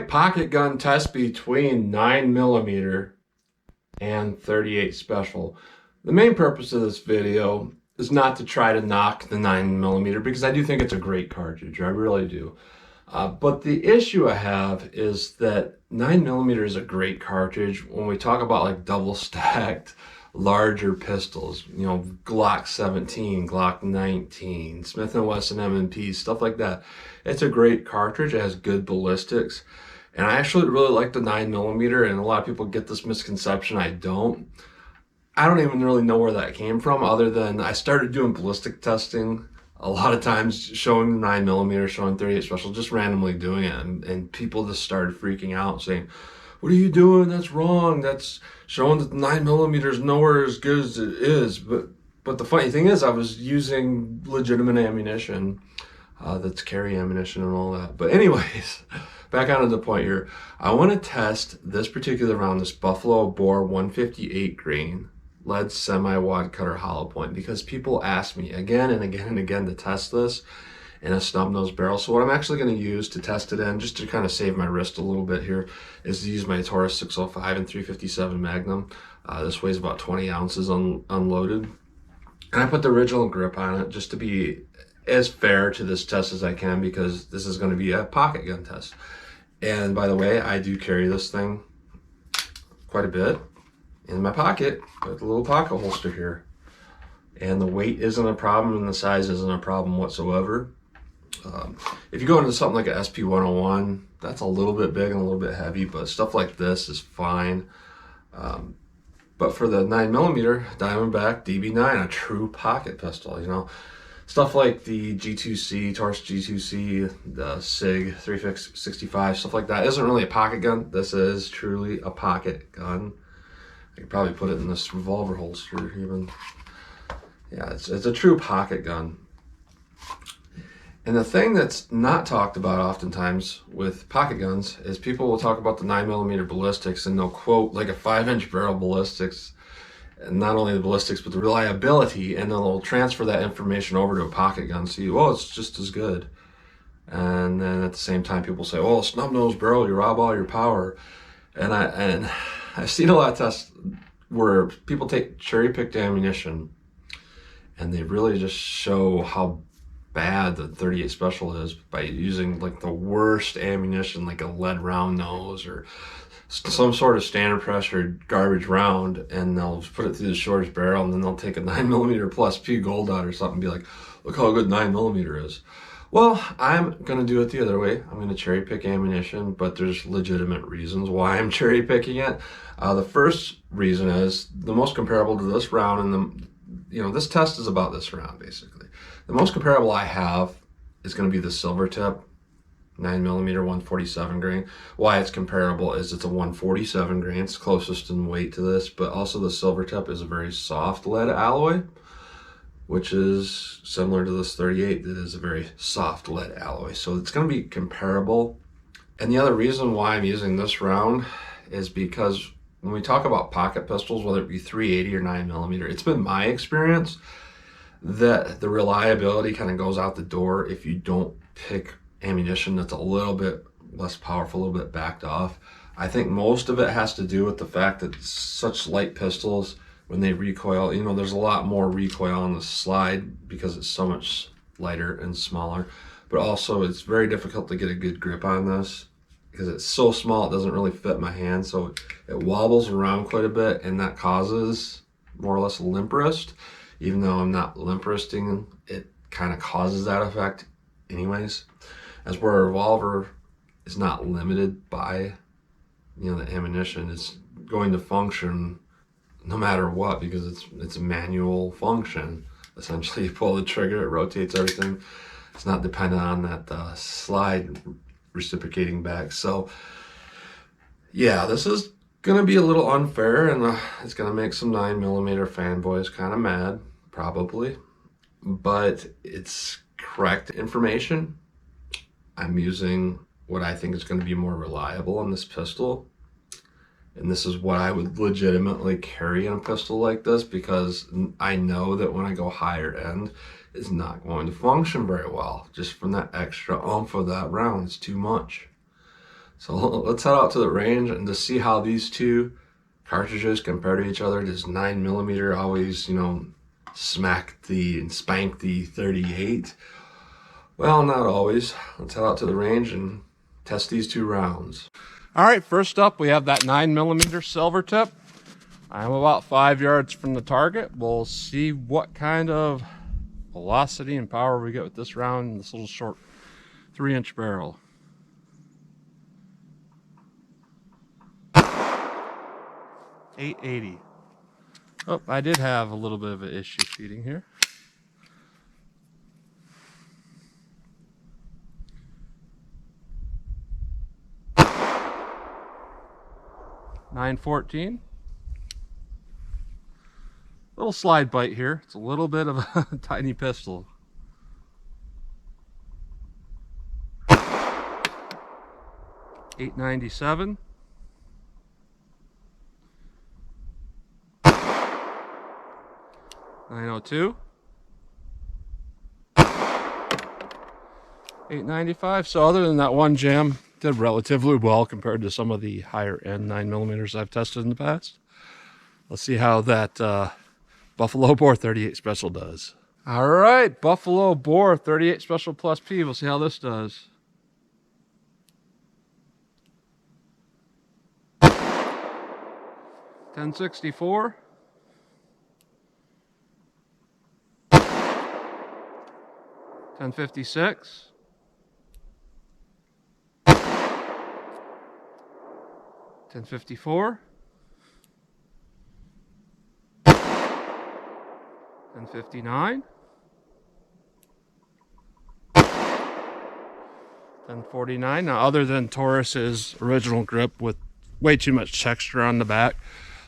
pocket gun test between 9mm and 38 Special. The main purpose of this video is not to try to knock the 9mm because I do think it's a great cartridge, I really do. But the issue I have is that 9mm is a great cartridge when we talk about like double stacked larger pistols, you know, Glock 17, Glock 19, Smith & Wesson M&P, stuff like that. It's a great cartridge. It has good ballistics. And I actually really like the 9mm, and a lot of people get this misconception. I don't even really know where that came from, other than I started doing ballistic testing a lot of times, showing the 9mm, showing 38 Special, just randomly doing it, and people just started freaking out saying, "What are you doing? That's wrong. That's showing that the 9mm is nowhere as good as it is." But the funny thing is, I was using legitimate ammunition, that's carry ammunition and all that. But anyways, back on to the point here. I want to test this particular round, this Buffalo Bore 158 grain lead semi-wad cutter hollow point, because people ask me again and again and again to test this in a snub nose barrel. So what I'm actually going to use to test it in, just to kind of save my wrist a little bit here, is to use my Taurus 605 and 357 Magnum. This weighs about 20 ounces unloaded. And I put the original grip on it just to be as fair to this test as I can, because this is going to be a pocket gun test. And by the way, I do carry this thing quite a bit in my pocket with a little pocket holster here. And the weight isn't a problem and the size isn't a problem whatsoever. If you go into something like a SP101, that's a little bit big and a little bit heavy, but stuff like this is fine. But for the 9mm Diamondback DB9, a true pocket pistol, you know, stuff like the G2C, Taurus G2C, the SIG 365, stuff like that isn't really a pocket gun. This is truly a pocket gun. I could probably put it in this revolver holster even. Yeah, it's a true pocket gun. And the thing that's not talked about oftentimes with pocket guns is people will talk about the 9mm ballistics, and they'll quote like a 5-inch barrel ballistics, and not only the ballistics but the reliability, and then they'll transfer that information over to a pocket gun. So well, it's just as good. And then at the same time, people say, "Oh, snub nose barrel, you rob all your power." And I've seen a lot of tests where people take cherry-picked ammunition and they really just show how bad the 38 Special is by using like the worst ammunition, like a lead round nose or some sort of standard pressure garbage round, and they'll put it through the shortest barrel, and then they'll take a 9mm plus P gold dot or something and be like, "Look how good 9mm is." Well, I'm going to do it the other way. I'm going to cherry pick ammunition, but there's legitimate reasons why I'm cherry picking it. The first reason is the most comparable to this round, and this test is about this round basically. The most comparable I have is going to be the silver tip 9mm 147 grain. Why it's comparable is it's a 147 grain. It's closest in weight to this, but also the silver tip is a very soft lead alloy, which is similar to this 38 that is a very soft lead alloy. So it's going to be comparable. And the other reason why I'm using this round is because when we talk about pocket pistols, whether it be 380 or 9mm, it's been my experience that the reliability kind of goes out the door if you don't pick ammunition that's a little bit less powerful, a little bit backed off. I think most of it has to do with the fact that such light pistols, when they recoil, there's a lot more recoil on the slide because it's so much lighter and smaller. But also it's very difficult to get a good grip on this because it's so small, it doesn't really fit my hand. So it wobbles around quite a bit, and that causes more or less limp wrist. Even though I'm not limp wristing, it kind of causes that effect anyways. As where a revolver is not limited by, the ammunition, it's going to function no matter what, because it's a manual function. Essentially, you pull the trigger, it rotates everything. It's not dependent on that slide reciprocating back. So yeah, this is gonna be a little unfair, and it's gonna make some 9mm fanboys kind of mad, probably, but it's correct information. I'm using what I think is going to be more reliable on this pistol, and this is what I would legitimately carry in a pistol like this, because I know that when I go higher end, it's not going to function very well. Just from that extra oomph of that round, it's too much. So let's head out to the range and to see how these two cartridges compare to each other. Does 9mm always, spank the 38? Well, not always. Let's head out to the range and test these two rounds. All right, first up we have that 9mm silver tip. I'm about 5 yards from the target. We'll see what kind of velocity and power we get with this round in this little short 3-inch barrel. .880. Oh, I did have a little bit of an issue feeding here. .914. Little slide bite here. It's a little bit of a tiny pistol. .897. .902. .895. So other than that one jam, did relatively well compared to some of the higher end 9mm I've tested in the past. Let's see how that Buffalo Bore 38 Special does. All right, Buffalo Bore 38 Special Plus P. We'll see how this does. .1064. .1056. .1054. .1059. .1049. Now, other than Taurus's original grip with way too much texture on the back,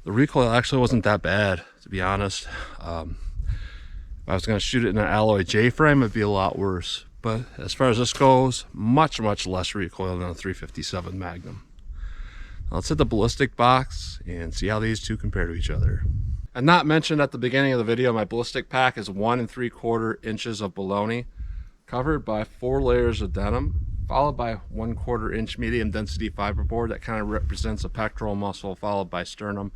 the recoil actually wasn't that bad, to be honest. If I was going to shoot it in an alloy J-frame, it'd be a lot worse. But as far as this goes, much less recoil than a 357 Magnum. Now let's hit the ballistic box and see how these two compare to each other. And not mentioned at the beginning of the video, my ballistic pack is 1 3/4 inches of bologna, covered by 4 layers of denim, followed by 1/4 inch medium density fiberboard that kind of represents a pectoral muscle, followed by sternum.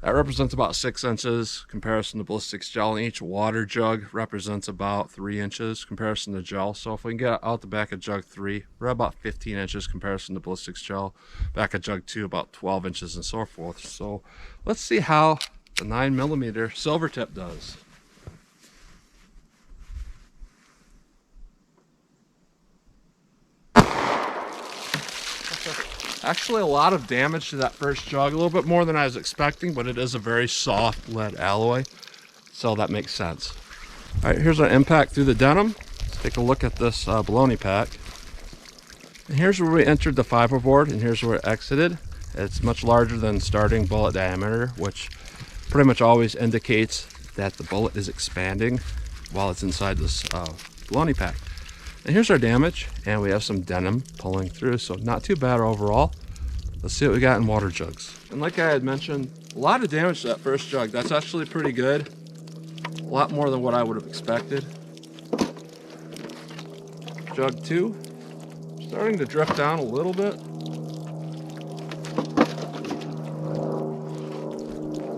That represents about 6 inches comparison to ballistics gel, and each water jug represents about 3 inches comparison to gel. So if we can get out the back of jug 3, we're about 15 inches comparison to ballistics gel. Back of jug 2, about 12 inches and so forth. So let's see how the 9mm silver tip does. Actually, a lot of damage to that first jug, a little bit more than I was expecting, but it is a very soft lead alloy, so that makes sense. All right, here's our impact through the denim. Let's take a look at this bologna pack. And here's where we entered the fiberboard, and here's where it exited. It's much larger than starting bullet diameter, which pretty much always indicates that the bullet is expanding while it's inside this bologna pack. And here's our damage, and we have some denim pulling through, so not too bad overall. Let's see what we got in water jugs. And like I had mentioned, a lot of damage to that first jug. That's actually pretty good. A lot more than what I would have expected. Jug 2, starting to drift down a little bit.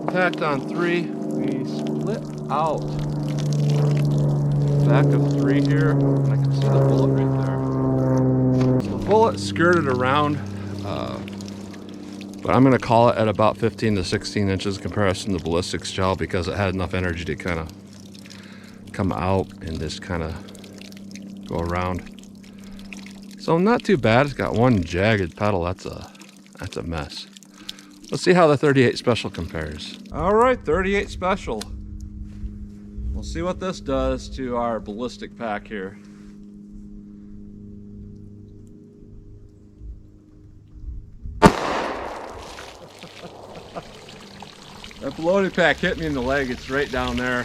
Impact on 3, we split out back of 3 here, and I can see the bullet right there. So the bullet skirted around, but I'm going to call it at about 15 to 16 inches in comparison to ballistics gel, because it had enough energy to kind of come out and just kind of go around. So not too bad. It's got one jagged pedal. That's a mess. Let's see how the 38 Special compares. All right, 38 Special. We'll see what this does to our ballistic pack here. That bologna pack hit me in the leg. It's right down there.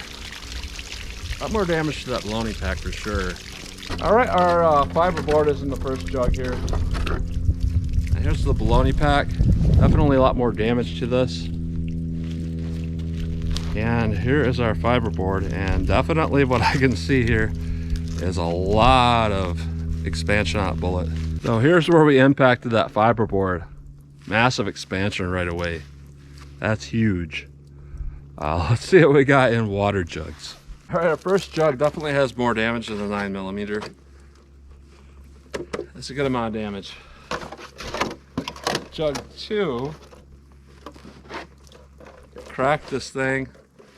A lot more damage to that bologna pack for sure. All right, our fiberboard is in the first jug here. And here's the bologna pack. Definitely a lot more damage to this. And here is our fiberboard, and definitely what I can see here is a lot of expansion on that bullet. So here's where we impacted that fiberboard. Massive expansion right away. That's huge. Let's see what we got in water jugs. All right, our first jug definitely has more damage than the 9mm. That's a good amount of damage. Jug 2, cracked this thing.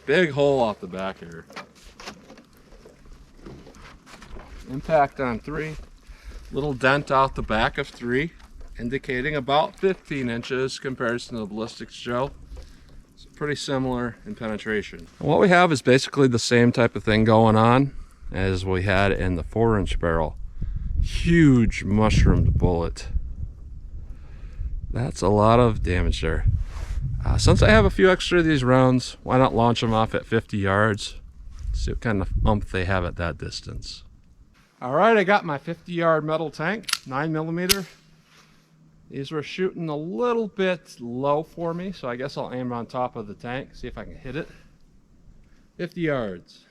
Big hole off the back here. Impact on 3. Little dent out the back of 3, indicating about 15 inches compared to the ballistics gel. It's pretty similar in penetration. And what we have is basically the same type of thing going on as we had in the 4-inch barrel. Huge mushroomed bullet. That's a lot of damage there. Since I have a few extra of these rounds, why not launch them off at 50 yards? See what kind of ump they have at that distance. All right, I got my 50-yard metal tank, 9mm. These were shooting a little bit low for me, so I guess I'll aim on top of the tank, see if I can hit it. 50 yards.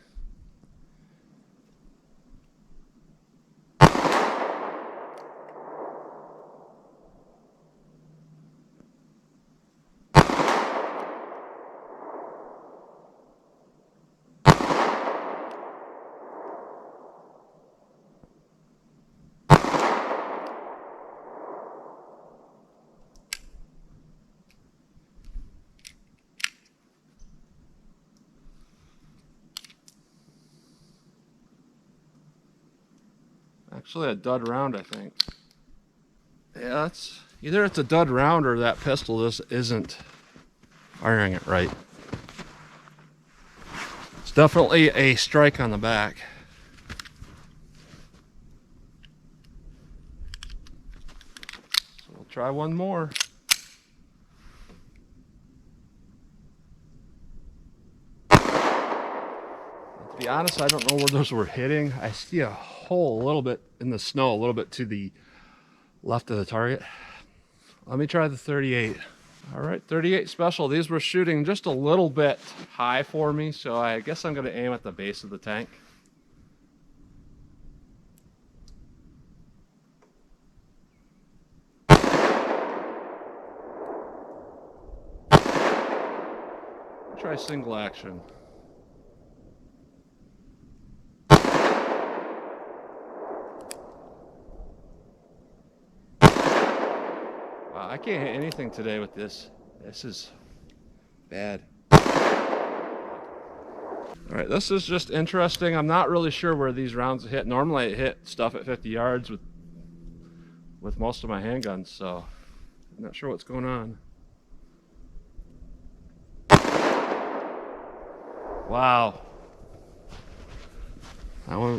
Actually a dud round, I think. Yeah, it's either it's a dud round or that pistol just isn't firing it right. It's definitely a strike on the back. So we'll try one more. To be honest, I don't know where those were hitting. I see a hole a little bit in the snow, a little bit to the left of the target. Let me try the 38. All right, 38 special. These were shooting just a little bit high for me, so I guess I'm going to aim at the base of the tank. Try single action. I can't hit anything today with this. This is bad. All right, this is just interesting. I'm not really sure where these rounds hit. Normally I hit stuff at 50 yards with most of my handguns, so I'm not sure what's going on. Wow.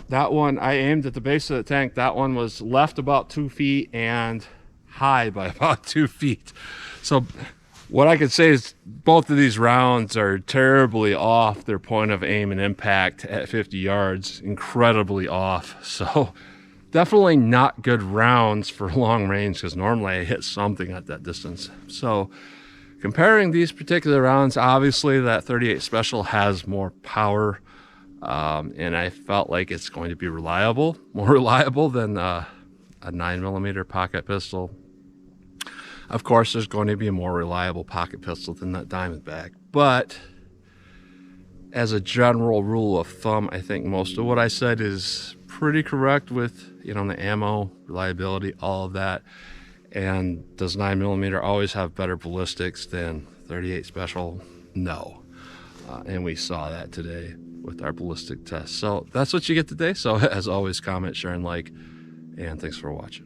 That one, I aimed at the base of the tank. That one was left about 2 feet and high by about 2 feet. So what I could say is both of these rounds are terribly off their point of aim and impact at 50 yards. Incredibly off. So definitely not good rounds for long range, because normally I hit something at that distance. So comparing these particular rounds, obviously that 38 Special has more power, and I felt like it's going to be reliable, more reliable than a 9mm pocket pistol. Of course, there's going to be a more reliable pocket pistol than that Diamondback, but as a general rule of thumb, I think most of what I said is pretty correct with, you know, the ammo, reliability, all of that. And does 9mm always have better ballistics than 38 Special? No. And we saw that today with our ballistic test. So that's what you get today. So as always, comment, share, and like, and thanks for watching.